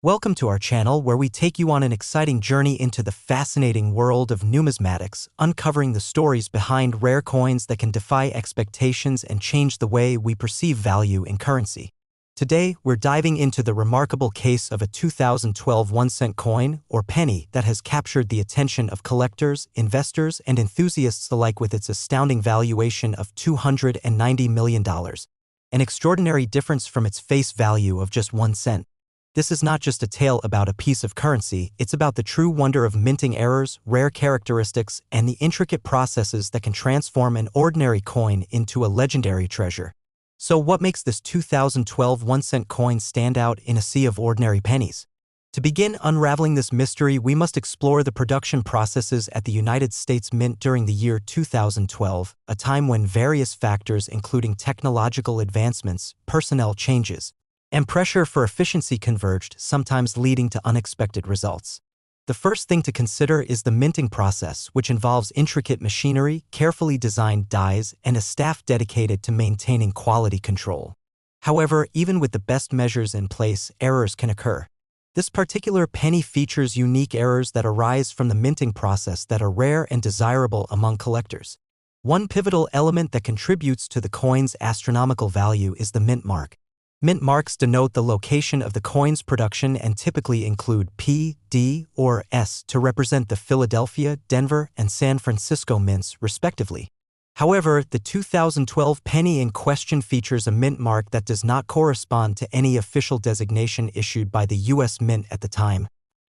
Welcome to our channel where we take you on an exciting journey into the fascinating world of numismatics, uncovering the stories behind rare coins that can defy expectations and change the way we perceive value in currency. Today, we're diving into the remarkable case of a 2012 1-cent coin, or penny, that has captured the attention of collectors, investors, and enthusiasts alike with its astounding valuation of $290 million, an extraordinary difference from its face value of just 1 cent. This is not just a tale about a piece of currency, it's about the true wonder of minting errors, rare characteristics, and the intricate processes that can transform an ordinary coin into a legendary treasure. So what makes this 2012 1-cent coin stand out in a sea of ordinary pennies? To begin unraveling this mystery, we must explore the production processes at the United States Mint during the year 2012, a time when various factors including technological advancements, personnel changes, and pressure for efficiency converged, sometimes leading to unexpected results. The first thing to consider is the minting process, which involves intricate machinery, carefully designed dies, and a staff dedicated to maintaining quality control. However, even with the best measures in place, errors can occur. This particular penny features unique errors that arise from the minting process that are rare and desirable among collectors. One pivotal element that contributes to the coin's astronomical value is the mint mark. Mint marks denote the location of the coin's production and typically include P, D, or S to represent the Philadelphia, Denver, and San Francisco mints, respectively. However, the 2012 penny in question features a mint mark that does not correspond to any official designation issued by the U.S. Mint at the time,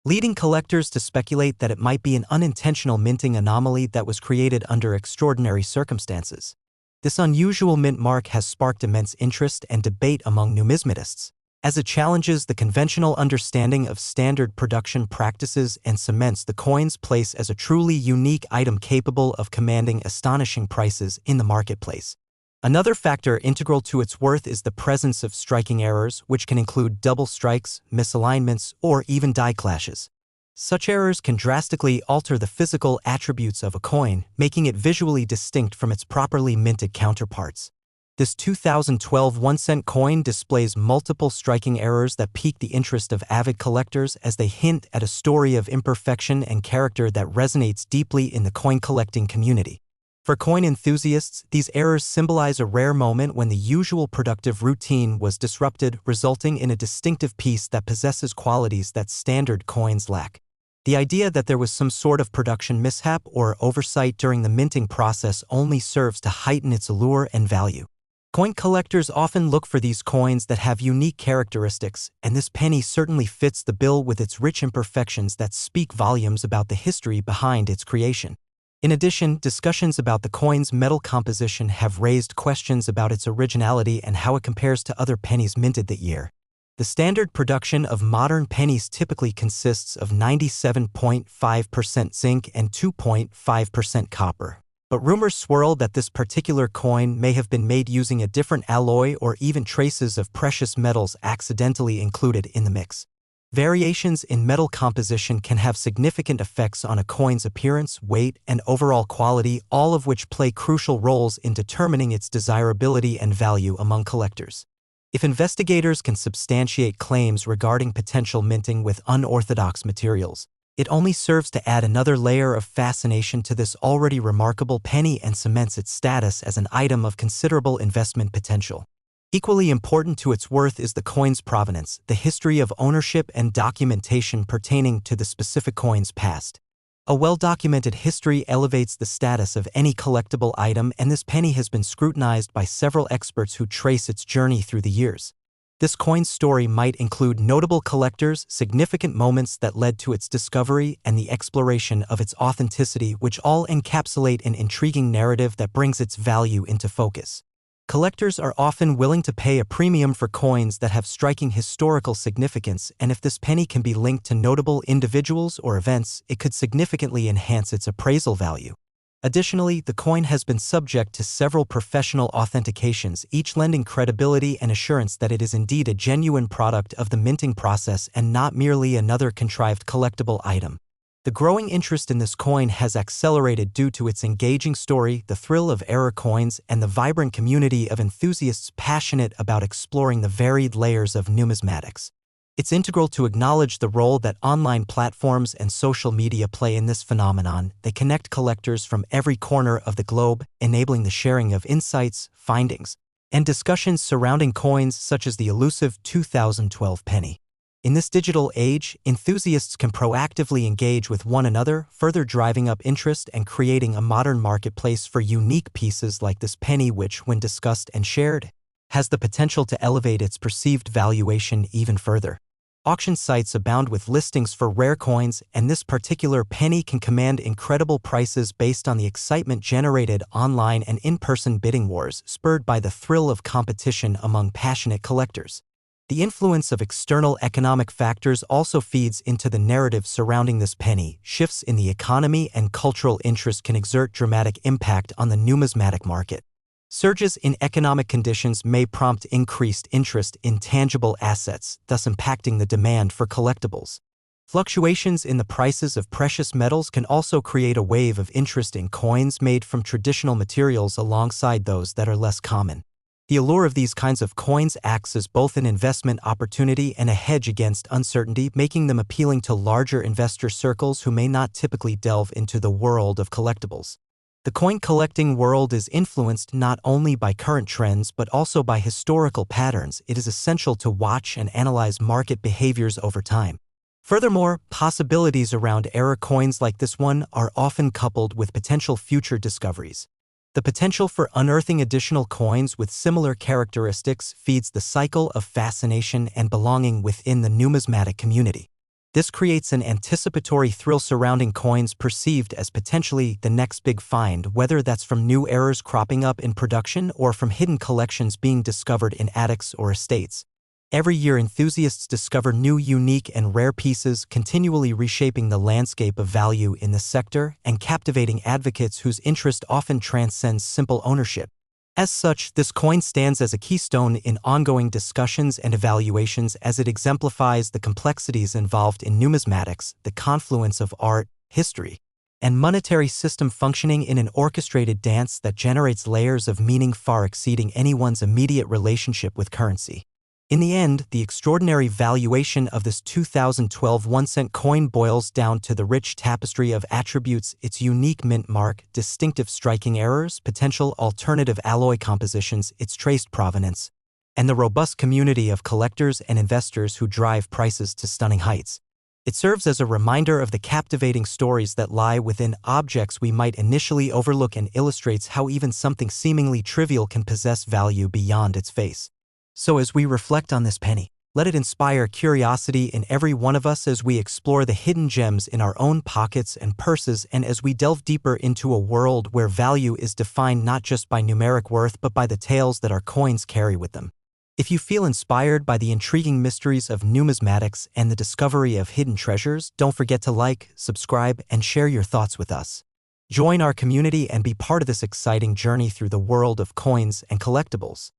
leading collectors to speculate that it might be an unintentional minting anomaly that was created under extraordinary circumstances. This unusual mint mark has sparked immense interest and debate among numismatists, as it challenges the conventional understanding of standard production practices and cements the coin's place as a truly unique item capable of commanding astonishing prices in the marketplace. Another factor integral to its worth is the presence of striking errors, which can include double strikes, misalignments, or even die clashes. Such errors can drastically alter the physical attributes of a coin, making it visually distinct from its properly minted counterparts. This 2012 1-cent coin displays multiple striking errors that pique the interest of avid collectors as they hint at a story of imperfection and character that resonates deeply in the coin collecting community. For coin enthusiasts, these errors symbolize a rare moment when the usual productive routine was disrupted, resulting in a distinctive piece that possesses qualities that standard coins lack. The idea that there was some sort of production mishap or oversight during the minting process only serves to heighten its allure and value. Coin collectors often look for these coins that have unique characteristics, and this penny certainly fits the bill with its rich imperfections that speak volumes about the history behind its creation. In addition, discussions about the coin's metal composition have raised questions about its originality and how it compares to other pennies minted that year. The standard production of modern pennies typically consists of 97.5% zinc and 2.5% copper. But rumors swirl that this particular coin may have been made using a different alloy or even traces of precious metals accidentally included in the mix. Variations in metal composition can have significant effects on a coin's appearance, weight, and overall quality, all of which play crucial roles in determining its desirability and value among collectors. If investigators can substantiate claims regarding potential minting with unorthodox materials, it only serves to add another layer of fascination to this already remarkable penny and cements its status as an item of considerable investment potential. Equally important to its worth is the coin's provenance, the history of ownership and documentation pertaining to the specific coin's past. A well-documented history elevates the status of any collectible item, and this penny has been scrutinized by several experts who trace its journey through the years. This coin's story might include notable collectors, significant moments that led to its discovery, and the exploration of its authenticity, which all encapsulate an intriguing narrative that brings its value into focus. Collectors are often willing to pay a premium for coins that have striking historical significance, and if this penny can be linked to notable individuals or events, it could significantly enhance its appraisal value. Additionally, the coin has been subject to several professional authentications, each lending credibility and assurance that it is indeed a genuine product of the minting process and not merely another contrived collectible item. The growing interest in this coin has accelerated due to its engaging story, the thrill of error coins, and the vibrant community of enthusiasts passionate about exploring the varied layers of numismatics. It's integral to acknowledge the role that online platforms and social media play in this phenomenon. They connect collectors from every corner of the globe, enabling the sharing of insights, findings, and discussions surrounding coins such as the elusive 2012 penny. In this digital age, enthusiasts can proactively engage with one another, further driving up interest and creating a modern marketplace for unique pieces like this penny which, when discussed and shared, has the potential to elevate its perceived valuation even further. Auction sites abound with listings for rare coins, and this particular penny can command incredible prices based on the excitement generated online and in-person bidding wars spurred by the thrill of competition among passionate collectors. The influence of external economic factors also feeds into the narrative surrounding this penny. Shifts in the economy and cultural interest can exert dramatic impact on the numismatic market. Surges in economic conditions may prompt increased interest in tangible assets, thus impacting the demand for collectibles. Fluctuations in the prices of precious metals can also create a wave of interest in coins made from traditional materials alongside those that are less common. The allure of these kinds of coins acts as both an investment opportunity and a hedge against uncertainty, making them appealing to larger investor circles who may not typically delve into the world of collectibles. The coin collecting world is influenced not only by current trends but also by historical patterns. It is essential to watch and analyze market behaviors over time. Furthermore, possibilities around rare coins like this one are often coupled with potential future discoveries. The potential for unearthing additional coins with similar characteristics feeds the cycle of fascination and belonging within the numismatic community. This creates an anticipatory thrill surrounding coins perceived as potentially the next big find, whether that's from new errors cropping up in production or from hidden collections being discovered in attics or estates. Every year, enthusiasts discover new, unique, and rare pieces, continually reshaping the landscape of value in the sector and captivating advocates whose interest often transcends simple ownership. As such, this coin stands as a keystone in ongoing discussions and evaluations as it exemplifies the complexities involved in numismatics, the confluence of art, history, and monetary system functioning in an orchestrated dance that generates layers of meaning far exceeding anyone's immediate relationship with currency. In the end, the extraordinary valuation of this 2012 1-cent coin boils down to the rich tapestry of attributes: its unique mint mark, distinctive striking errors, potential alternative alloy compositions, its traced provenance, and the robust community of collectors and investors who drive prices to stunning heights. It serves as a reminder of the captivating stories that lie within objects we might initially overlook and illustrates how even something seemingly trivial can possess value beyond its face. So as we reflect on this penny, let it inspire curiosity in every one of us as we explore the hidden gems in our own pockets and purses, and as we delve deeper into a world where value is defined not just by numeric worth but by the tales that our coins carry with them. If you feel inspired by the intriguing mysteries of numismatics and the discovery of hidden treasures, don't forget to like, subscribe, and share your thoughts with us. Join our community and be part of this exciting journey through the world of coins and collectibles.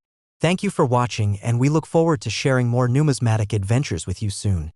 Thank you for watching, and we look forward to sharing more numismatic adventures with you soon.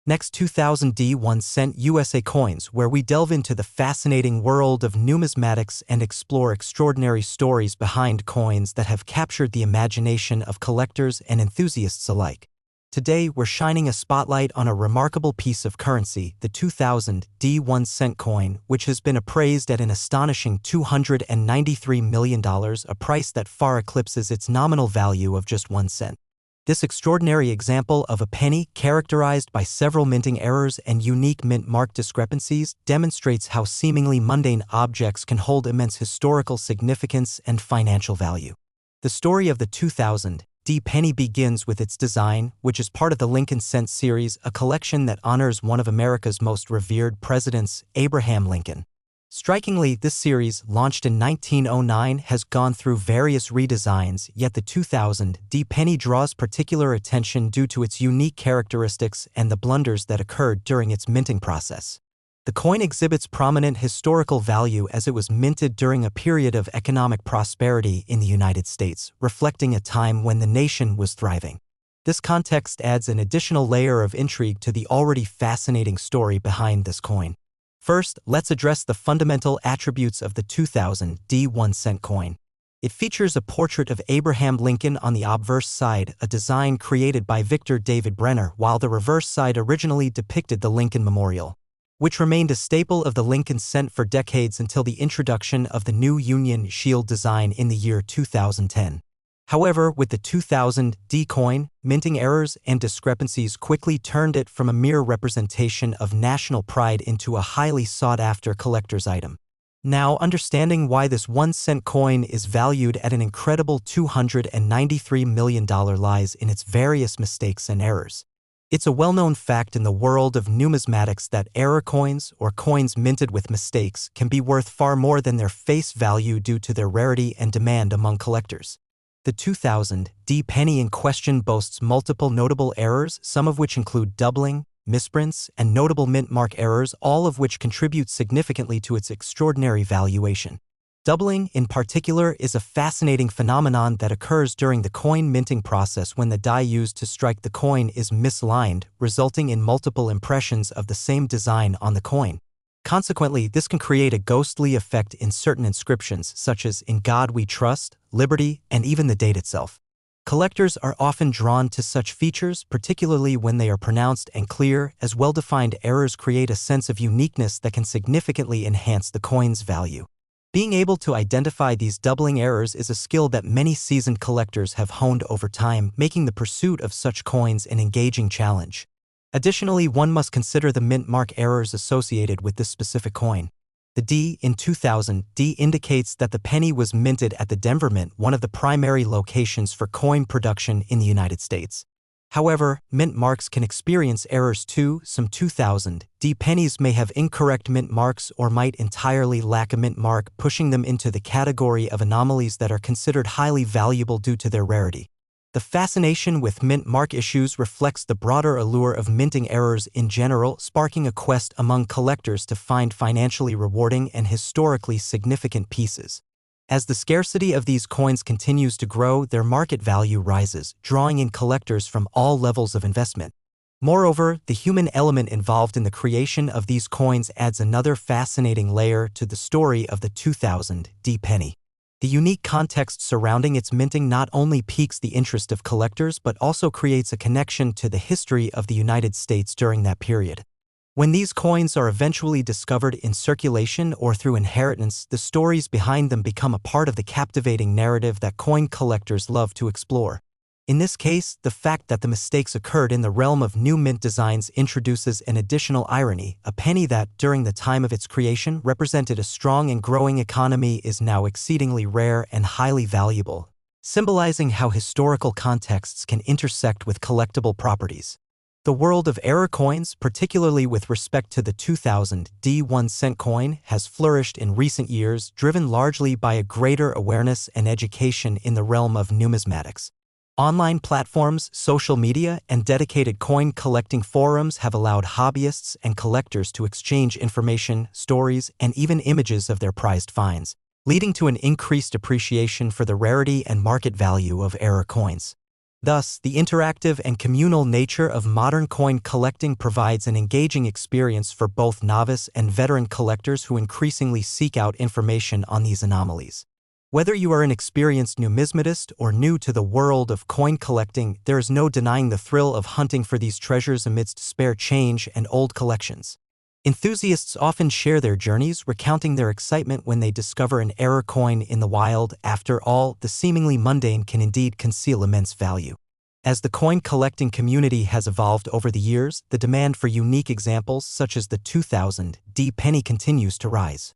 Next, 2000 1-cent USA coins, where we delve into the fascinating world of numismatics and explore extraordinary stories behind coins that have captured the imagination of collectors and enthusiasts alike. Today, we're shining a spotlight on a remarkable piece of currency, the 2000 1-cent coin, which has been appraised at an astonishing $293 million, a price that far eclipses its nominal value of just 1 cent. This extraordinary example of a penny, characterized by several minting errors and unique mint mark discrepancies, demonstrates how seemingly mundane objects can hold immense historical significance and financial value. The story of the 2000 penny begins with its design, which is part of the Lincoln Cent series, a collection that honors one of America's most revered presidents, Abraham Lincoln. Strikingly, this series, launched in 1909, has gone through various redesigns, yet the 2000 penny draws particular attention due to its unique characteristics and the blunders that occurred during its minting process. The coin exhibits prominent historical value as it was minted during a period of economic prosperity in the United States, reflecting a time when the nation was thriving. This context adds an additional layer of intrigue to the already fascinating story behind this coin. First, let's address the fundamental attributes of the 2000 1-cent coin. It features a portrait of Abraham Lincoln on the obverse side, a design created by Victor David Brenner, while the reverse side originally depicted the Lincoln Memorial, which remained a staple of the Lincoln cent for decades until the introduction of the new Union Shield design in the year 2010. However, with the 2000 D coin, minting errors and discrepancies quickly turned it from a mere representation of national pride into a highly sought-after collector's item. Now, understanding why this 1-cent coin is valued at an incredible $293 million lies in its various mistakes and errors. It's a well-known fact in the world of numismatics that error coins, or coins minted with mistakes, can be worth far more than their face value due to their rarity and demand among collectors. The 2000 D penny in question boasts multiple notable errors, some of which include doubling, misprints, and notable mint mark errors, all of which contribute significantly to its extraordinary valuation. Doubling, in particular, is a fascinating phenomenon that occurs during the coin minting process when the die used to strike the coin is misaligned, resulting in multiple impressions of the same design on the coin. Consequently, this can create a ghostly effect in certain inscriptions, such as "In God We Trust," "Liberty," and even the date itself. Collectors are often drawn to such features, particularly when they are pronounced and clear, as well-defined errors create a sense of uniqueness that can significantly enhance the coin's value. Being able to identify these doubling errors is a skill that many seasoned collectors have honed over time, making the pursuit of such coins an engaging challenge. Additionally, one must consider the mint mark errors associated with this specific coin. The D in 2000 D indicates that the penny was minted at the Denver Mint, one of the primary locations for coin production in the United States. However, mint marks can experience errors too. Some 2000 D pennies may have incorrect mint marks or might entirely lack a mint mark, pushing them into the category of anomalies that are considered highly valuable due to their rarity. The fascination with mint mark issues reflects the broader allure of minting errors in general, sparking a quest among collectors to find financially rewarding and historically significant pieces. As the scarcity of these coins continues to grow, their market value rises, drawing in collectors from all levels of investment. Moreover, the human element involved in the creation of these coins adds another fascinating layer to the story of the 2000 D penny. The unique context surrounding its minting not only piques the interest of collectors but also creates a connection to the history of the United States during that period. When these coins are eventually discovered in circulation or through inheritance, the stories behind them become a part of the captivating narrative that coin collectors love to explore. In this case, the fact that the mistakes occurred in the realm of new mint designs introduces an additional irony. A penny that, during the time of its creation, represented a strong and growing economy is now exceedingly rare and highly valuable, symbolizing how historical contexts can intersect with collectible properties. The world of error coins, particularly with respect to the 2000 D 1-cent coin, has flourished in recent years, driven largely by a greater awareness and education in the realm of numismatics. Online platforms, social media, and dedicated coin collecting forums have allowed hobbyists and collectors to exchange information, stories, and even images of their prized finds, leading to an increased appreciation for the rarity and market value of error coins. Thus, the interactive and communal nature of modern coin collecting provides an engaging experience for both novice and veteran collectors who increasingly seek out information on these anomalies. Whether you are an experienced numismatist or new to the world of coin collecting, there is no denying the thrill of hunting for these treasures amidst spare change and old collections. Enthusiasts often share their journeys, recounting their excitement when they discover an error coin in the wild. After all, the seemingly mundane can indeed conceal immense value. As the coin collecting community has evolved over the years, the demand for unique examples such as the 2000 D penny continues to rise.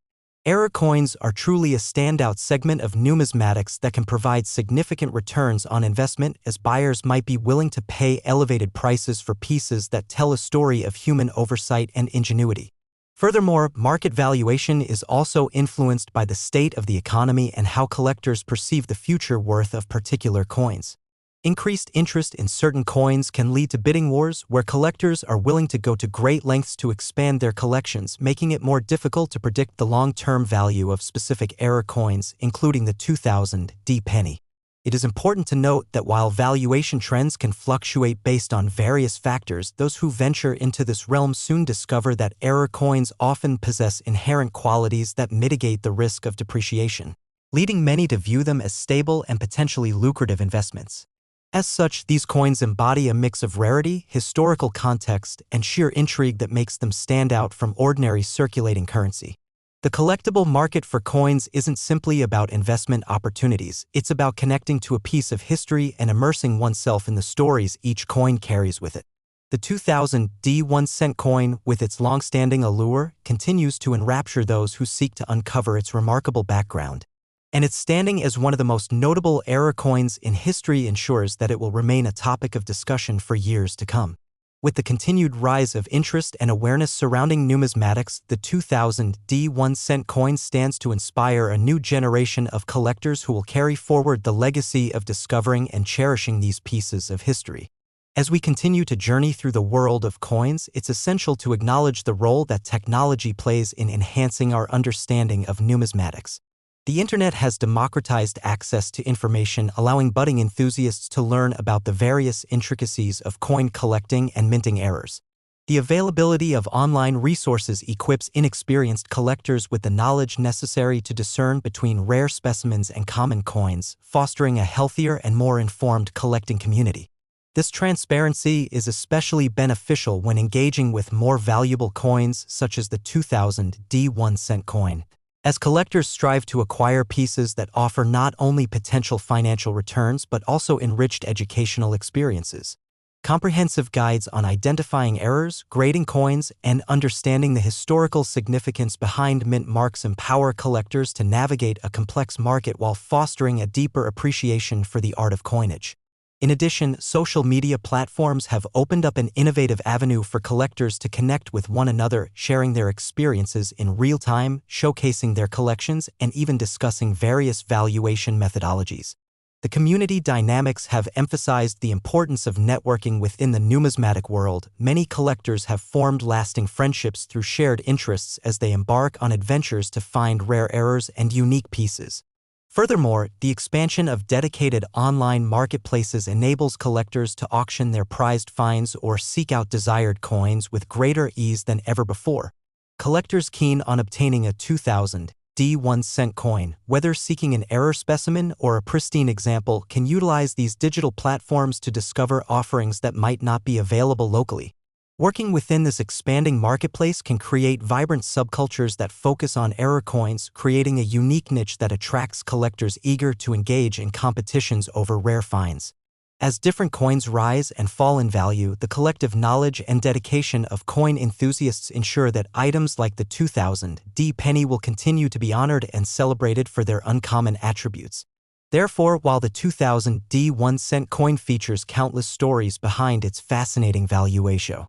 Error coins are truly a standout segment of numismatics that can provide significant returns on investment, as buyers might be willing to pay elevated prices for pieces that tell a story of human oversight and ingenuity. Furthermore, market valuation is also influenced by the state of the economy and how collectors perceive the future worth of particular coins. Increased interest in certain coins can lead to bidding wars, where collectors are willing to go to great lengths to expand their collections, making it more difficult to predict the long-term value of specific error coins, including the 2000 D penny. It is important to note that while valuation trends can fluctuate based on various factors, those who venture into this realm soon discover that error coins often possess inherent qualities that mitigate the risk of depreciation. leading many to view them as stable and potentially lucrative investments. As such, these coins embody a mix of rarity, historical context, and sheer intrigue that makes them stand out from ordinary circulating currency. The collectible market for coins isn't simply about investment opportunities, it's about connecting to a piece of history and immersing oneself in the stories each coin carries with it. The 2000 1-cent coin, with its long-standing allure, continues to enrapture those who seek to uncover its remarkable background. And its standing as one of the most notable error coins in history ensures that it will remain a topic of discussion for years to come. With the continued rise of interest and awareness surrounding numismatics, the 2000 1-cent coin stands to inspire a new generation of collectors who will carry forward the legacy of discovering and cherishing these pieces of history. As we continue to journey through the world of coins, it's essential to acknowledge the role that technology plays in enhancing our understanding of numismatics. The internet has democratized access to information, allowing budding enthusiasts to learn about the various intricacies of coin collecting and minting errors. The availability of online resources equips inexperienced collectors with the knowledge necessary to discern between rare specimens and common coins, fostering a healthier and more informed collecting community. This transparency is especially beneficial when engaging with more valuable coins such as the 2000 1-cent coin. As collectors strive to acquire pieces that offer not only potential financial returns but also enriched educational experiences. Comprehensive guides on identifying errors, grading coins, and understanding the historical significance behind mint marks empower collectors to navigate a complex market while fostering a deeper appreciation for the art of coinage. In addition, social media platforms have opened up an innovative avenue for collectors to connect with one another, sharing their experiences in real time, showcasing their collections, and even discussing various valuation methodologies. The community dynamics have emphasized the importance of networking within the numismatic world. Many collectors have formed lasting friendships through shared interests as they embark on adventures to find rare errors and unique pieces. Furthermore, the expansion of dedicated online marketplaces enables collectors to auction their prized finds or seek out desired coins with greater ease than ever before. Collectors keen on obtaining a 2000 1-cent coin, whether seeking an error specimen or a pristine example, can utilize these digital platforms to discover offerings that might not be available locally. Working within this expanding marketplace can create vibrant subcultures that focus on error coins, creating a unique niche that attracts collectors eager to engage in competitions over rare finds. As different coins rise and fall in value, the collective knowledge and dedication of coin enthusiasts ensure that items like the 2000 penny will continue to be honored and celebrated for their uncommon attributes. Therefore, while the 2000 1-cent coin features countless stories behind its fascinating valuation.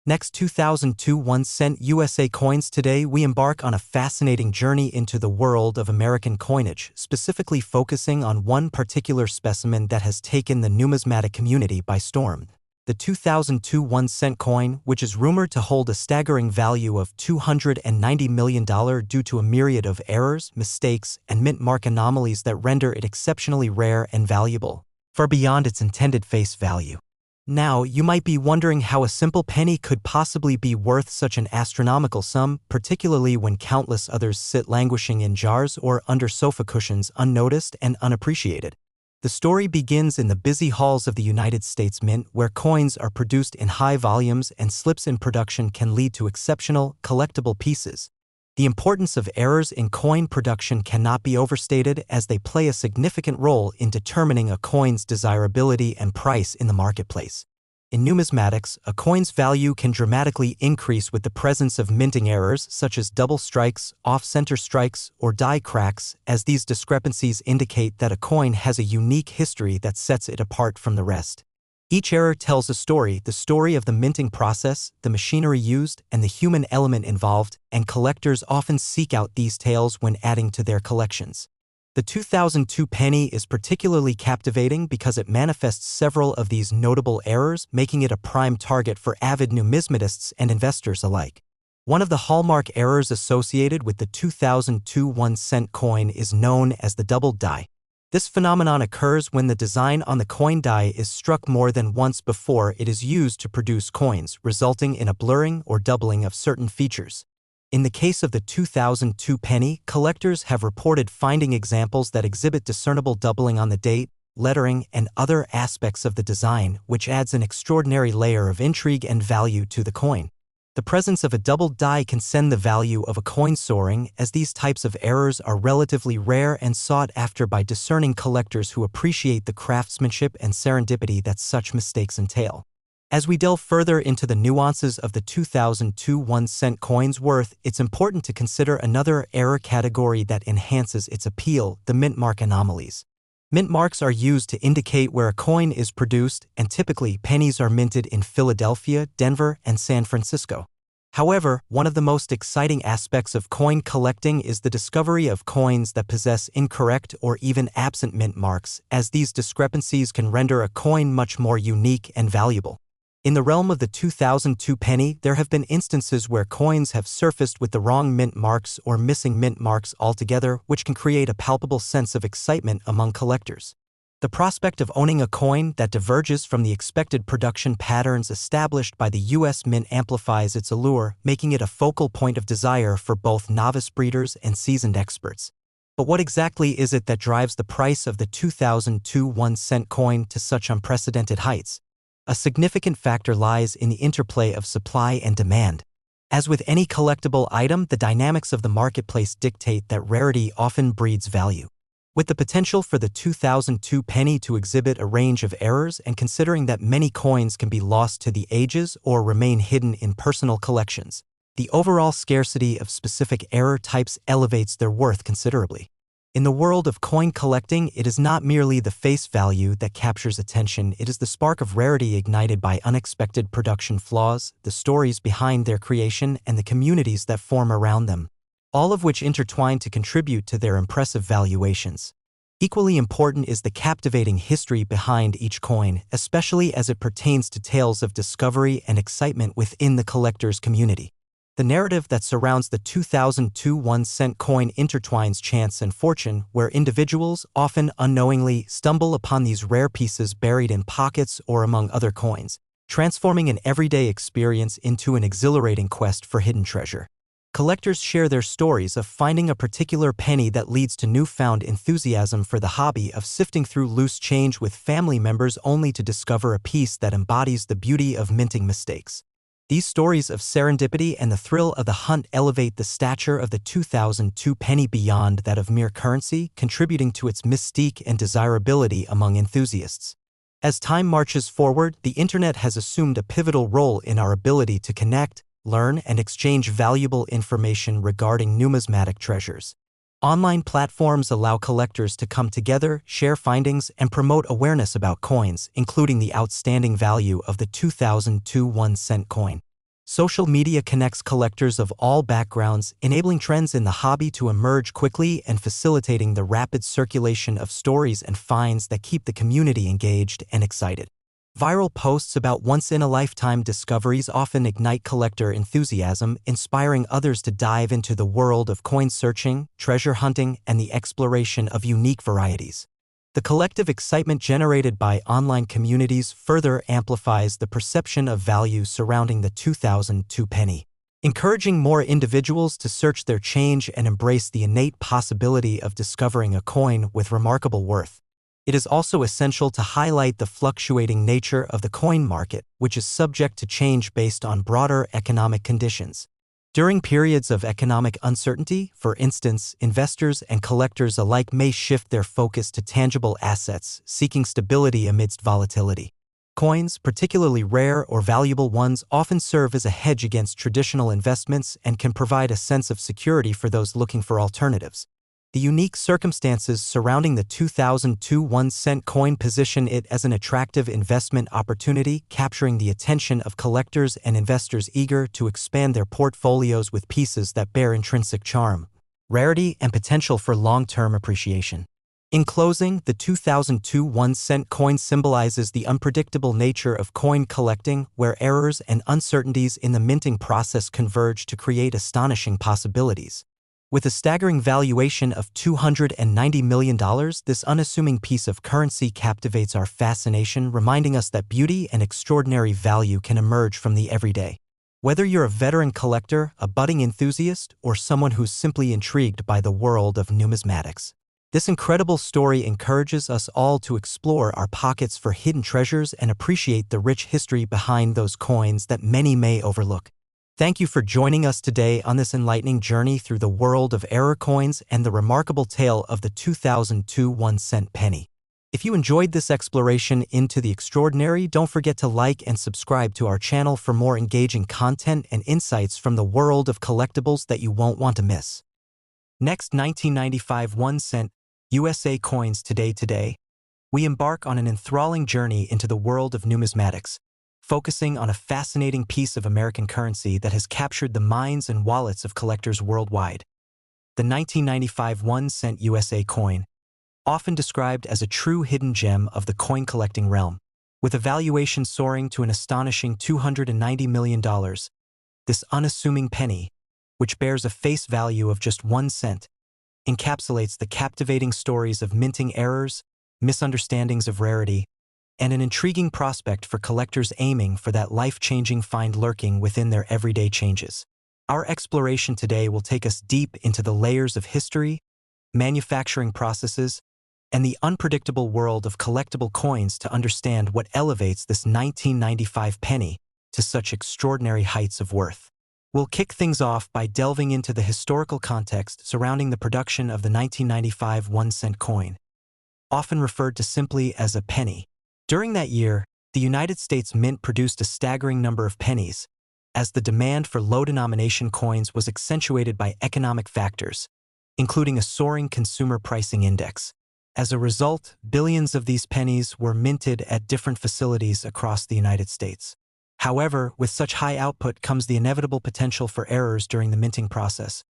Next, 2002 1-cent USA coins. Today, we embark on a fascinating journey into the world of American coinage, specifically focusing on one particular specimen that has taken the numismatic community by storm. The 2002 1-cent coin, which is rumored to hold a staggering value of $290 million due to a myriad of errors, mistakes, and mint mark anomalies that render it exceptionally rare and valuable, far beyond its intended face value. Now, you might be wondering how a simple penny could possibly be worth such an astronomical sum, particularly when countless others sit languishing in jars or under sofa cushions unnoticed and unappreciated. The story begins in the busy halls of the United States Mint, where coins are produced in high volumes and slips in production can lead to exceptional, collectible pieces. The importance of errors in coin production cannot be overstated, as they play a significant role in determining a coin's desirability and price in the marketplace. In numismatics, a coin's value can dramatically increase with the presence of minting errors such as double strikes, off-center strikes, or die cracks, as these discrepancies indicate that a coin has a unique history that sets it apart from the rest. Each error tells a story, the story of the minting process, the machinery used, and the human element involved, and collectors often seek out these tales when adding to their collections. The 2002 penny is particularly captivating because it manifests several of these notable errors, making it a prime target for avid numismatists and investors alike. One of the hallmark errors associated with the 2002 1-cent coin is known as the double die. This phenomenon occurs when the design on the coin die is struck more than once before it is used to produce coins, resulting in a blurring or doubling of certain features. In the case of the 2002 penny, collectors have reported finding examples that exhibit discernible doubling on the date, lettering, and other aspects of the design, which adds an extraordinary layer of intrigue and value to the coin. The presence of a doubled die can send the value of a coin soaring, as these types of errors are relatively rare and sought after by discerning collectors who appreciate the craftsmanship and serendipity that such mistakes entail. As we delve further into the nuances of the 2002 1-cent coin's worth, it's important to consider another error category that enhances its appeal: the mint mark anomalies. Mint marks are used to indicate where a coin is produced, and typically pennies are minted in Philadelphia, Denver, and San Francisco. However, one of the most exciting aspects of coin collecting is the discovery of coins that possess incorrect or even absent mint marks, as these discrepancies can render a coin much more unique and valuable. In the realm of the 2002 penny, there have been instances where coins have surfaced with the wrong mint marks or missing mint marks altogether, which can create a palpable sense of excitement among collectors. The prospect of owning a coin that diverges from the expected production patterns established by the U.S. Mint amplifies its allure, making it a focal point of desire for both novice breeders and seasoned experts. But what exactly is it that drives the price of the 2002 1-cent coin to such unprecedented heights? A significant factor lies in the interplay of supply and demand. As with any collectible item, the dynamics of the marketplace dictate that rarity often breeds value. With the potential for the 2002 penny to exhibit a range of errors, and considering that many coins can be lost to the ages or remain hidden in personal collections, the overall scarcity of specific error types elevates their worth considerably. In the world of coin collecting, it is not merely the face value that captures attention, it is the spark of rarity ignited by unexpected production flaws, the stories behind their creation, and the communities that form around them, all of which intertwine to contribute to their impressive valuations. Equally important is the captivating history behind each coin, especially as it pertains to tales of discovery and excitement within the collector's community. The narrative that surrounds the 2002 1-cent coin intertwines chance and fortune, where individuals, often unknowingly, stumble upon these rare pieces buried in pockets or among other coins, transforming an everyday experience into an exhilarating quest for hidden treasure. Collectors share their stories of finding a particular penny that leads to newfound enthusiasm for the hobby of sifting through loose change with family members, only to discover a piece that embodies the beauty of minting mistakes. These stories of serendipity and the thrill of the hunt elevate the stature of the 2002 penny beyond that of mere currency, contributing to its mystique and desirability among enthusiasts. As time marches forward, the internet has assumed a pivotal role in our ability to connect, learn, and exchange valuable information regarding numismatic treasures. Online platforms allow collectors to come together, share findings, and promote awareness about coins, including the outstanding value of the 2002 1-cent coin. Social media connects collectors of all backgrounds, enabling trends in the hobby to emerge quickly and facilitating the rapid circulation of stories and finds that keep the community engaged and excited. Viral posts about once-in-a-lifetime discoveries often ignite collector enthusiasm, inspiring others to dive into the world of coin searching, treasure hunting, and the exploration of unique varieties. The collective excitement generated by online communities further amplifies the perception of value surrounding the 2002 penny, encouraging more individuals to search their change and embrace the innate possibility of discovering a coin with remarkable worth. It is also essential to highlight the fluctuating nature of the coin market, which is subject to change based on broader economic conditions. During periods of economic uncertainty, for instance, investors and collectors alike may shift their focus to tangible assets, seeking stability amidst volatility. Coins, particularly rare or valuable ones, often serve as a hedge against traditional investments and can provide a sense of security for those looking for alternatives. The unique circumstances surrounding the 2002 1-cent coin position it as an attractive investment opportunity, capturing the attention of collectors and investors eager to expand their portfolios with pieces that bear intrinsic charm, rarity, and potential for long-term appreciation. In closing, the 2002 1-cent coin symbolizes the unpredictable nature of coin collecting, where errors and uncertainties in the minting process converge to create astonishing possibilities. With a staggering valuation of $290 million, this unassuming piece of currency captivates our fascination, reminding us that beauty and extraordinary value can emerge from the everyday. Whether you're a veteran collector, a budding enthusiast, or someone who's simply intrigued by the world of numismatics, this incredible story encourages us all to explore our pockets for hidden treasures and appreciate the rich history behind those coins that many may overlook. Thank you for joining us today on this enlightening journey through the world of error coins and the remarkable tale of the 2002 1-cent penny. If you enjoyed this exploration into the extraordinary, don't forget to like and subscribe to our channel for more engaging content and insights from the world of collectibles that you won't want to miss. Next, 1995 1-cent USA coins. Today, we embark on an enthralling journey into the world of numismatics, focusing on a fascinating piece of American currency that has captured the minds and wallets of collectors worldwide. The 1995 1-cent USA coin, often described as a true hidden gem of the coin-collecting realm. With a valuation soaring to an astonishing $290 million, this unassuming penny, which bears a face value of just 1 cent, encapsulates the captivating stories of minting errors, misunderstandings of rarity, and an intriguing prospect for collectors aiming for that life-changing find lurking within their everyday changes. Our exploration today will take us deep into the layers of history, manufacturing processes, and the unpredictable world of collectible coins to understand what elevates this 1995 penny to such extraordinary heights of worth. We'll kick things off by delving into the historical context surrounding the production of the 1995 1-cent coin, often referred to simply as a penny. During that year, the United States Mint produced a staggering number of pennies, as the demand for low-denomination coins was accentuated by economic factors, including a soaring consumer pricing index. As a result, billions of these pennies were minted at different facilities across the United States. However, with such high output comes the inevitable potential for errors during the minting process,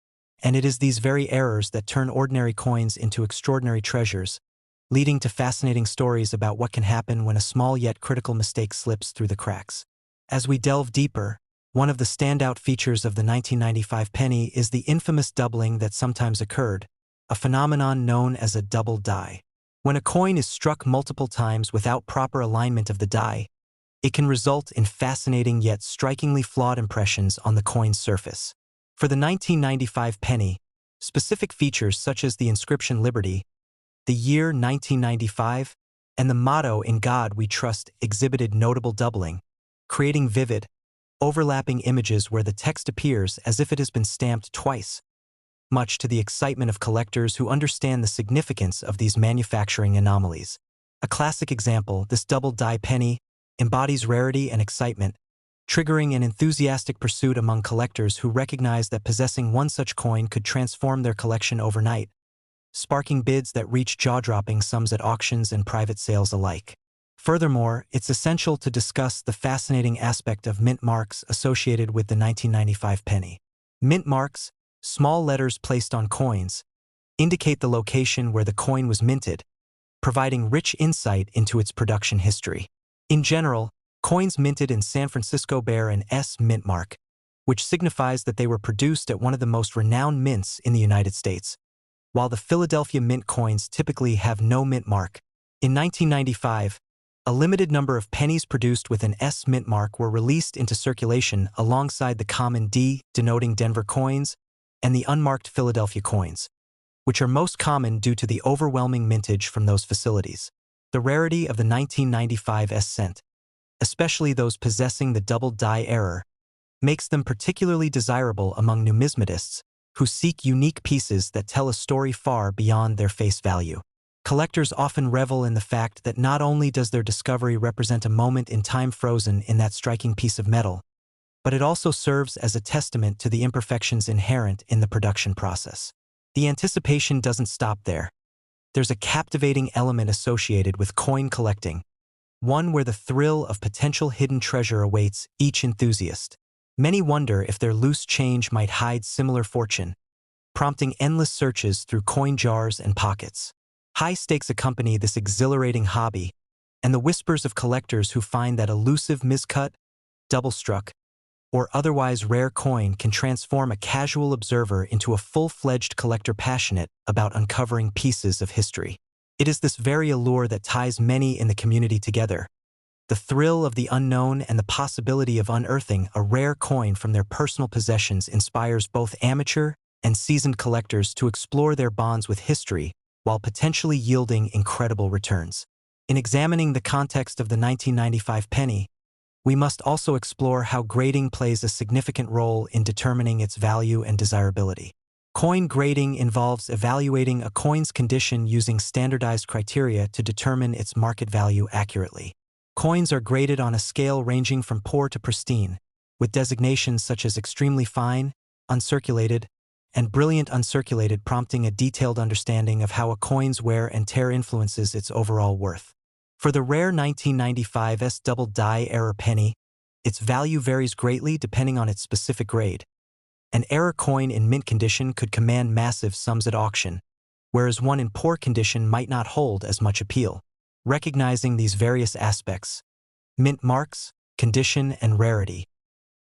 and it is these very errors that turn ordinary coins into extraordinary treasures, leading to fascinating stories about what can happen when a small yet critical mistake slips through the cracks. As we delve deeper, one of the standout features of the 1995 penny is the infamous doubling that sometimes occurred, a phenomenon known as a double die. When a coin is struck multiple times without proper alignment of the die, it can result in fascinating yet strikingly flawed impressions on the coin's surface. For the 1995 penny, specific features such as the inscription Liberty, the year 1995, and the motto "In God We Trust" exhibited notable doubling, creating vivid, overlapping images where the text appears as if it has been stamped twice, much to the excitement of collectors who understand the significance of these manufacturing anomalies. A classic example, this double die penny embodies rarity and excitement, triggering an enthusiastic pursuit among collectors who recognize that possessing one such coin could transform their collection overnight, sparking bids that reach jaw-dropping sums at auctions and private sales alike. Furthermore, it's essential to discuss the fascinating aspect of mint marks associated with the 1995 penny. Mint marks, small letters placed on coins, indicate the location where the coin was minted, providing rich insight into its production history. In general, coins minted in San Francisco bear an S mint mark, which signifies that they were produced at one of the most renowned mints in the United States, while the Philadelphia Mint coins typically have no mint mark. In 1995, a limited number of pennies produced with an S mint mark were released into circulation alongside the common D, denoting Denver coins, and the unmarked Philadelphia coins, which are most common due to the overwhelming mintage from those facilities. The rarity of the 1995 S-cent, especially those possessing the double die error, makes them particularly desirable among numismatists who seek unique pieces that tell a story far beyond their face value. Collectors often revel in the fact that not only does their discovery represent a moment in time frozen in that striking piece of metal, but it also serves as a testament to the imperfections inherent in the production process. The anticipation doesn't stop there. There's a captivating element associated with coin collecting, one where the thrill of potential hidden treasure awaits each enthusiast. Many wonder if their loose change might hide similar fortune, prompting endless searches through coin jars and pockets. High stakes accompany this exhilarating hobby, and the whispers of collectors who find that elusive miscut, double-struck, or otherwise rare coin can transform a casual observer into a full-fledged collector passionate about uncovering pieces of history. It is this very allure that ties many in the community together, The thrill of the unknown and the possibility of unearthing a rare coin from their personal possessions inspires both amateur and seasoned collectors to explore their bonds with history while potentially yielding incredible returns. In examining the context of the 1995 penny, we must also explore how grading plays a significant role in determining its value and desirability. Coin grading involves evaluating a coin's condition using standardized criteria to determine its market value accurately. Coins are graded on a scale ranging from poor to pristine, with designations such as extremely fine, uncirculated, and brilliant uncirculated prompting a detailed understanding of how a coin's wear and tear influences its overall worth. For the rare 1995's double die error penny, its value varies greatly depending on its specific grade. An error coin in mint condition could command massive sums at auction, whereas one in poor condition might not hold as much appeal. Recognizing these various aspects, mint marks, condition, and rarity,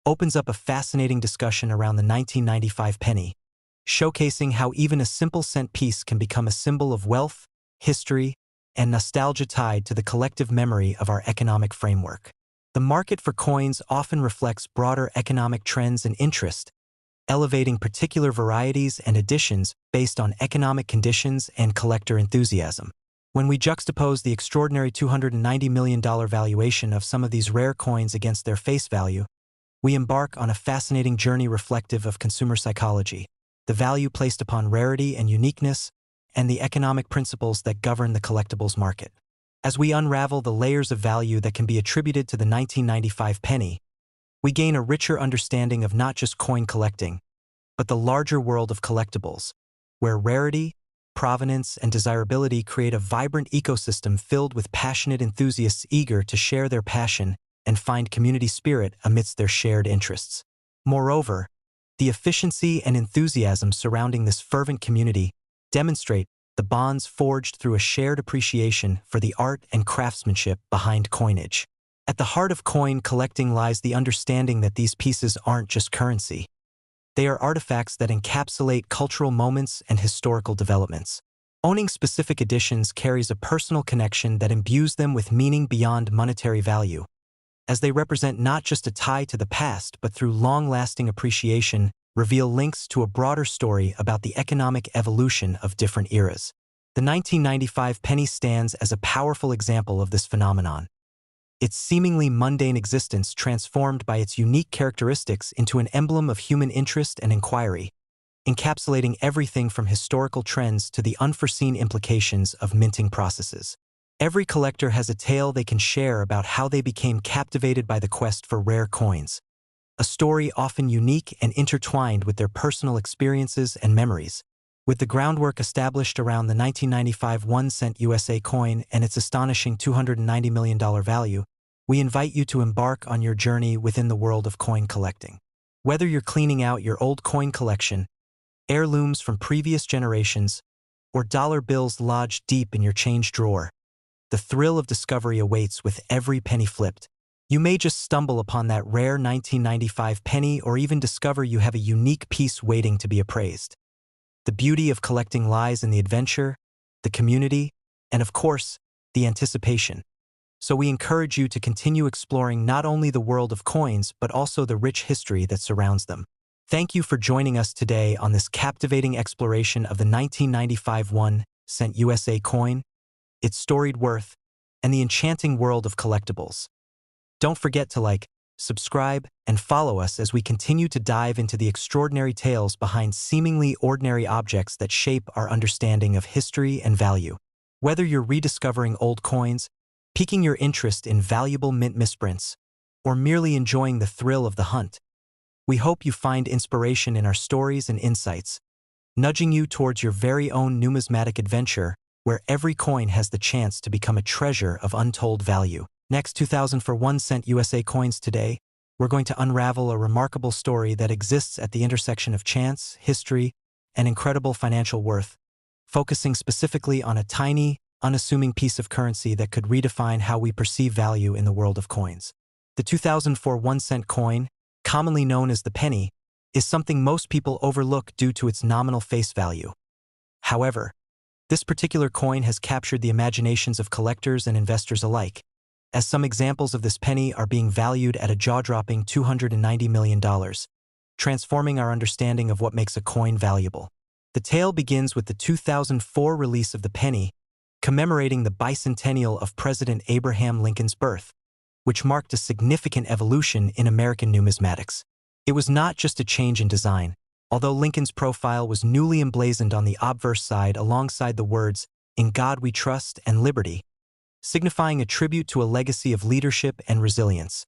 opens up a fascinating discussion around the 1995 penny, showcasing how even a simple cent piece can become a symbol of wealth, history, and nostalgia tied to the collective memory of our economic framework. The market for coins often reflects broader economic trends and interest, elevating particular varieties and editions based on economic conditions and collector enthusiasm. When we juxtapose the extraordinary $290 million valuation of some of these rare coins against their face value, we embark on a fascinating journey reflective of consumer psychology, the value placed upon rarity and uniqueness, and the economic principles that govern the collectibles market. As we unravel the layers of value that can be attributed to the 1995 penny, we gain a richer understanding of not just coin collecting, but the larger world of collectibles, where rarity, provenance, and desirability create a vibrant ecosystem filled with passionate enthusiasts eager to share their passion and find community spirit amidst their shared interests. Moreover, the efficiency and enthusiasm surrounding this fervent community demonstrate the bonds forged through a shared appreciation for the art and craftsmanship behind coinage. At the heart of coin collecting lies the understanding that these pieces aren't just currency. They are artifacts that encapsulate cultural moments and historical developments. Owning specific editions carries a personal connection that imbues them with meaning beyond monetary value, as they represent not just a tie to the past but through long-lasting appreciation reveal links to a broader story about the economic evolution of different eras. The 1995 penny stands as a powerful example of this phenomenon. Its seemingly mundane existence transformed by its unique characteristics into an emblem of human interest and inquiry, encapsulating everything from historical trends to the unforeseen implications of minting processes. Every collector has a tale they can share about how they became captivated by the quest for rare coins, a story often unique and intertwined with their personal experiences and memories. With the groundwork established around the 1995 1-cent USA coin and its astonishing $290 million value, we invite you to embark on your journey within the world of coin collecting. Whether you're cleaning out your old coin collection, heirlooms from previous generations, or dollar bills lodged deep in your change drawer, the thrill of discovery awaits with every penny flipped. You may just stumble upon that rare 1995 penny or even discover you have a unique piece waiting to be appraised. The beauty of collecting lies in the adventure, the community, and of course, the anticipation. So we encourage you to continue exploring not only the world of coins but also the rich history that surrounds them. Thank you for joining us today on this captivating exploration of the 1995 1-cent USA coin, its storied worth, and the enchanting world of collectibles. Don't forget to like, subscribe, and follow us as we continue to dive into the extraordinary tales behind seemingly ordinary objects that shape our understanding of history and value. Whether you're rediscovering old coins, piquing your interest in valuable mint misprints, or merely enjoying the thrill of the hunt, we hope you find inspiration in our stories and insights, nudging you towards your very own numismatic adventure where every coin has the chance to become a treasure of untold value. Next, 2000 for 1-cent USA coins today, we're going to unravel a remarkable story that exists at the intersection of chance, history, and incredible financial worth, focusing specifically on a tiny, unassuming piece of currency that could redefine how we perceive value in the world of coins. The 2004 1-cent coin, commonly known as the penny, is something most people overlook due to its nominal face value. However, this particular coin has captured the imaginations of collectors and investors alike, as some examples of this penny are being valued at a jaw-dropping $290 million, transforming our understanding of what makes a coin valuable. The tale begins with the 2004 release of the penny, commemorating the bicentennial of President Abraham Lincoln's birth, which marked a significant evolution in American numismatics. It was not just a change in design, although Lincoln's profile was newly emblazoned on the obverse side alongside the words, "In God We Trust" and "Liberty," signifying a tribute to a legacy of leadership and resilience.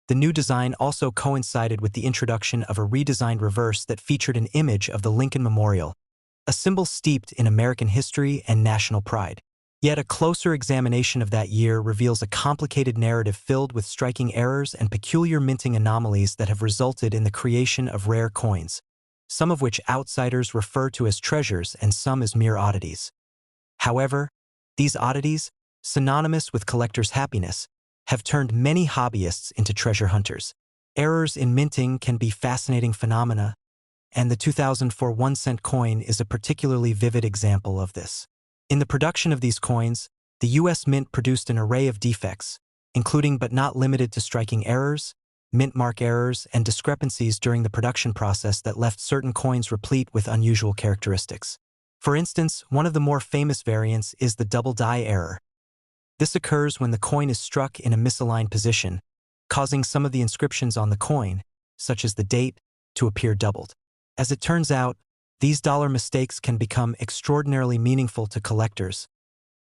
The new design also coincided with the introduction of a redesigned reverse that featured an image of the Lincoln Memorial, a symbol steeped in American history and national pride. Yet a closer examination of that year reveals a complicated narrative filled with striking errors and peculiar minting anomalies that have resulted in the creation of rare coins, some of which outsiders refer to as treasures and some as mere oddities. However, these oddities, synonymous with collectors' happiness, have turned many hobbyists into treasure hunters. Errors in minting can be fascinating phenomena, and the 2004 1-cent coin is a particularly vivid example of this. In the production of these coins, the U.S. Mint produced an array of defects, including but not limited to striking errors, mint mark errors, and discrepancies during the production process that left certain coins replete with unusual characteristics. For instance, one of the more famous variants is the double die error. This occurs when the coin is struck in a misaligned position, causing some of the inscriptions on the coin, such as the date, to appear doubled. As it turns out, these dollar mistakes can become extraordinarily meaningful to collectors,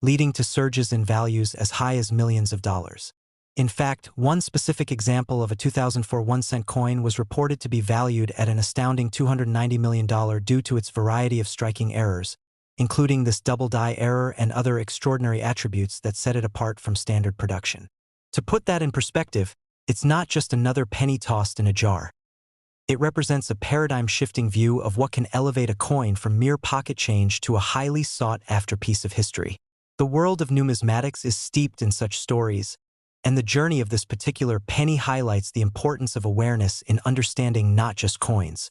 leading to surges in values as high as millions of dollars. In fact, one specific example of a 2004 1-cent coin was reported to be valued at an astounding $290 million due to its variety of striking errors, including this double die error and other extraordinary attributes that set it apart from standard production. To put that in perspective, it's not just another penny tossed in a jar. It represents a paradigm-shifting view of what can elevate a coin from mere pocket change to a highly sought-after piece of history. The world of numismatics is steeped in such stories, and the journey of this particular penny highlights the importance of awareness in understanding not just coins,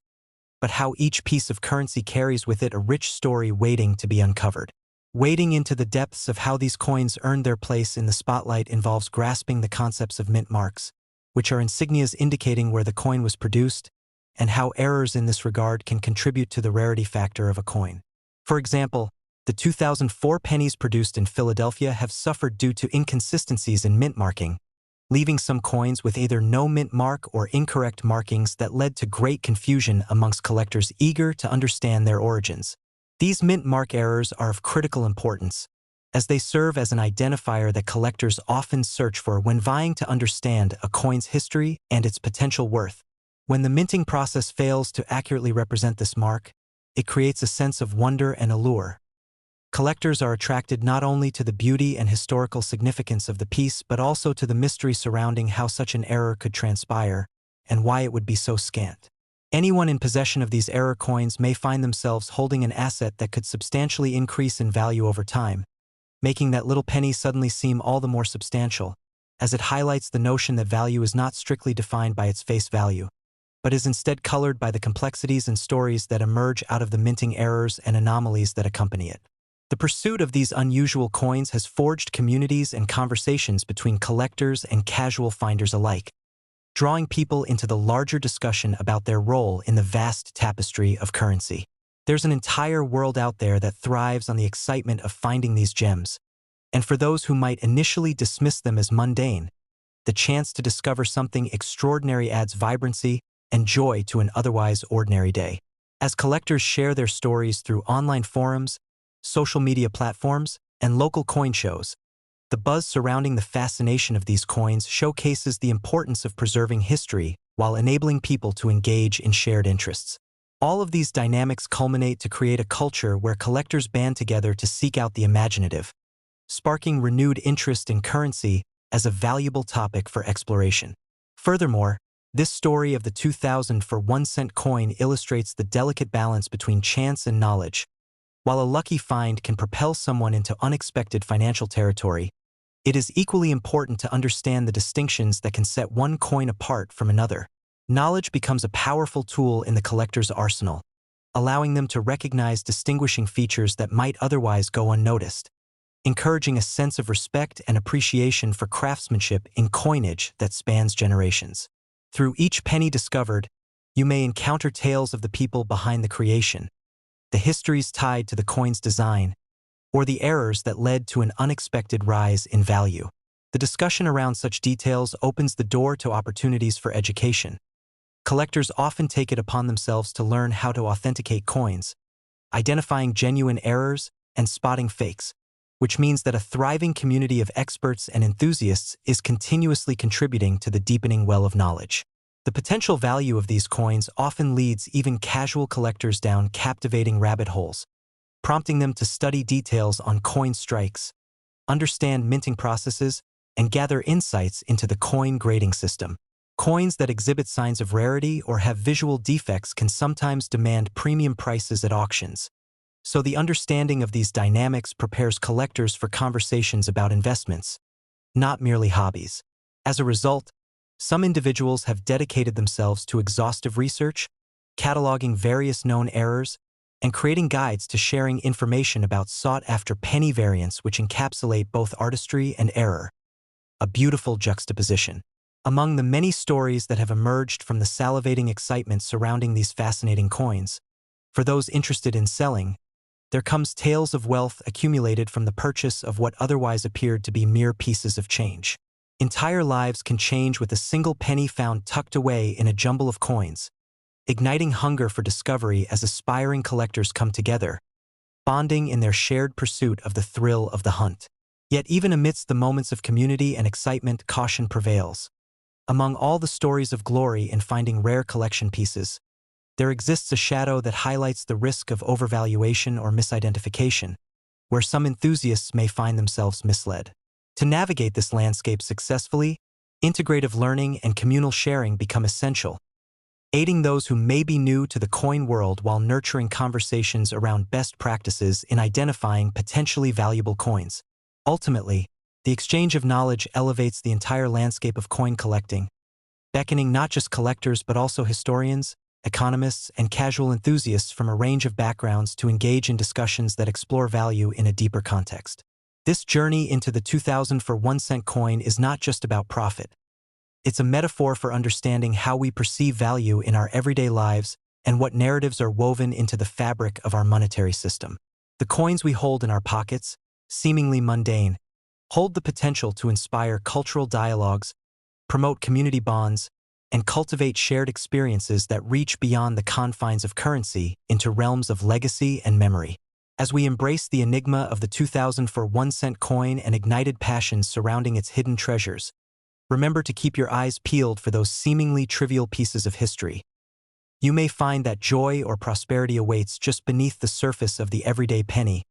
but how each piece of currency carries with it a rich story waiting to be uncovered. Wading into the depths of how these coins earned their place in the spotlight involves grasping the concepts of mint marks, which are insignias indicating where the coin was produced, and how errors in this regard can contribute to the rarity factor of a coin. For example, the 2004 pennies produced in Philadelphia have suffered due to inconsistencies in mint marking, leaving some coins with either no mint mark or incorrect markings that led to great confusion amongst collectors eager to understand their origins. These mint mark errors are of critical importance, as they serve as an identifier that collectors often search for when vying to understand a coin's history and its potential worth. When the minting process fails to accurately represent this mark, it creates a sense of wonder and allure. Collectors are attracted not only to the beauty and historical significance of the piece but also to the mystery surrounding how such an error could transpire and why it would be so scant. Anyone in possession of these error coins may find themselves holding an asset that could substantially increase in value over time, making that little penny suddenly seem all the more substantial, as it highlights the notion that value is not strictly defined by its face value, but is instead colored by the complexities and stories that emerge out of the minting errors and anomalies that accompany it. The pursuit of these unusual coins has forged communities and conversations between collectors and casual finders alike, drawing people into the larger discussion about their role in the vast tapestry of currency. There's an entire world out there that thrives on the excitement of finding these gems, and for those who might initially dismiss them as mundane, the chance to discover something extraordinary adds vibrancy and joy to an otherwise ordinary day. As collectors share their stories through online forums, social media platforms, and local coin shows, the buzz surrounding the fascination of these coins showcases the importance of preserving history while enabling people to engage in shared interests. All of these dynamics culminate to create a culture where collectors band together to seek out the imaginative, sparking renewed interest in currency as a valuable topic for exploration. Furthermore, this story of the 2004 1-cent coin illustrates the delicate balance between chance and knowledge. While a lucky find can propel someone into unexpected financial territory, it is equally important to understand the distinctions that can set one coin apart from another. Knowledge becomes a powerful tool in the collector's arsenal, allowing them to recognize distinguishing features that might otherwise go unnoticed. encouraging a sense of respect and appreciation for craftsmanship in coinage that spans generations. Through each penny discovered, you may encounter tales of the people behind the creation, the histories tied to the coin's design, or the errors that led to an unexpected rise in value. The discussion around such details opens the door to opportunities for education. Collectors often take it upon themselves to learn how to authenticate coins, identifying genuine errors and spotting fakes, which means that a thriving community of experts and enthusiasts is continuously contributing to the deepening well of knowledge. The potential value of these coins often leads even casual collectors down captivating rabbit holes, prompting them to study details on coin strikes, understand minting processes, and gather insights into the coin grading system. Coins that exhibit signs of rarity or have visual defects can sometimes demand premium prices at auctions. So the understanding of these dynamics prepares collectors for conversations about investments, not merely hobbies. As a result, some individuals have dedicated themselves to exhaustive research, cataloging various known errors, and creating guides to sharing information about sought-after penny variants which encapsulate both artistry and error. A beautiful juxtaposition. Among the many stories that have emerged from the salivating excitement surrounding these fascinating coins, for those interested in selling, there comes tales of wealth accumulated from the purchase of what otherwise appeared to be mere pieces of change. Entire lives can change with a single penny found tucked away in a jumble of coins, igniting hunger for discovery as aspiring collectors come together, bonding in their shared pursuit of the thrill of the hunt. Yet even amidst the moments of community and excitement, caution prevails. Among all the stories of glory in finding rare collection pieces, there exists a shadow that highlights the risk of overvaluation or misidentification, where some enthusiasts may find themselves misled. To navigate this landscape successfully, integrative learning and communal sharing become essential, aiding those who may be new to the coin world while nurturing conversations around best practices in identifying potentially valuable coins. Ultimately, the exchange of knowledge elevates the entire landscape of coin collecting, beckoning not just collectors but also historians, economists, and casual enthusiasts from a range of backgrounds to engage in discussions that explore value in a deeper context. This journey into the 2000 for 1 cent coin is not just about profit. It's a metaphor for understanding how we perceive value in our everyday lives and what narratives are woven into the fabric of our monetary system. The coins we hold in our pockets, seemingly mundane, hold the potential to inspire cultural dialogues, promote community bonds, and cultivate shared experiences that reach beyond the confines of currency into realms of legacy and memory. As we embrace the enigma of the 2000 for 1 cent coin and ignited passions surrounding its hidden treasures, remember to keep your eyes peeled for those seemingly trivial pieces of history. You may find that joy or prosperity awaits just beneath the surface of the everyday penny,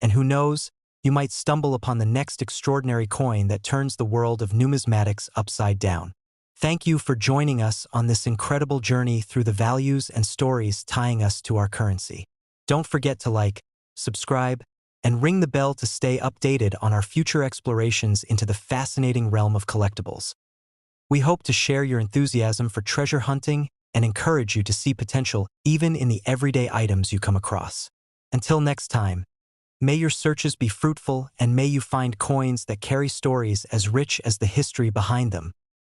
and who knows, you might stumble upon the next extraordinary coin that turns the world of numismatics upside down. Thank you for joining us on this incredible journey through the values and stories tying us to our currency. Don't forget to like, subscribe, and ring the bell to stay updated on our future explorations into the fascinating realm of collectibles. We hope to share your enthusiasm for treasure hunting and encourage you to see potential even in the everyday items you come across. Until next time, may your searches be fruitful and may you find coins that carry stories as rich as the history behind them.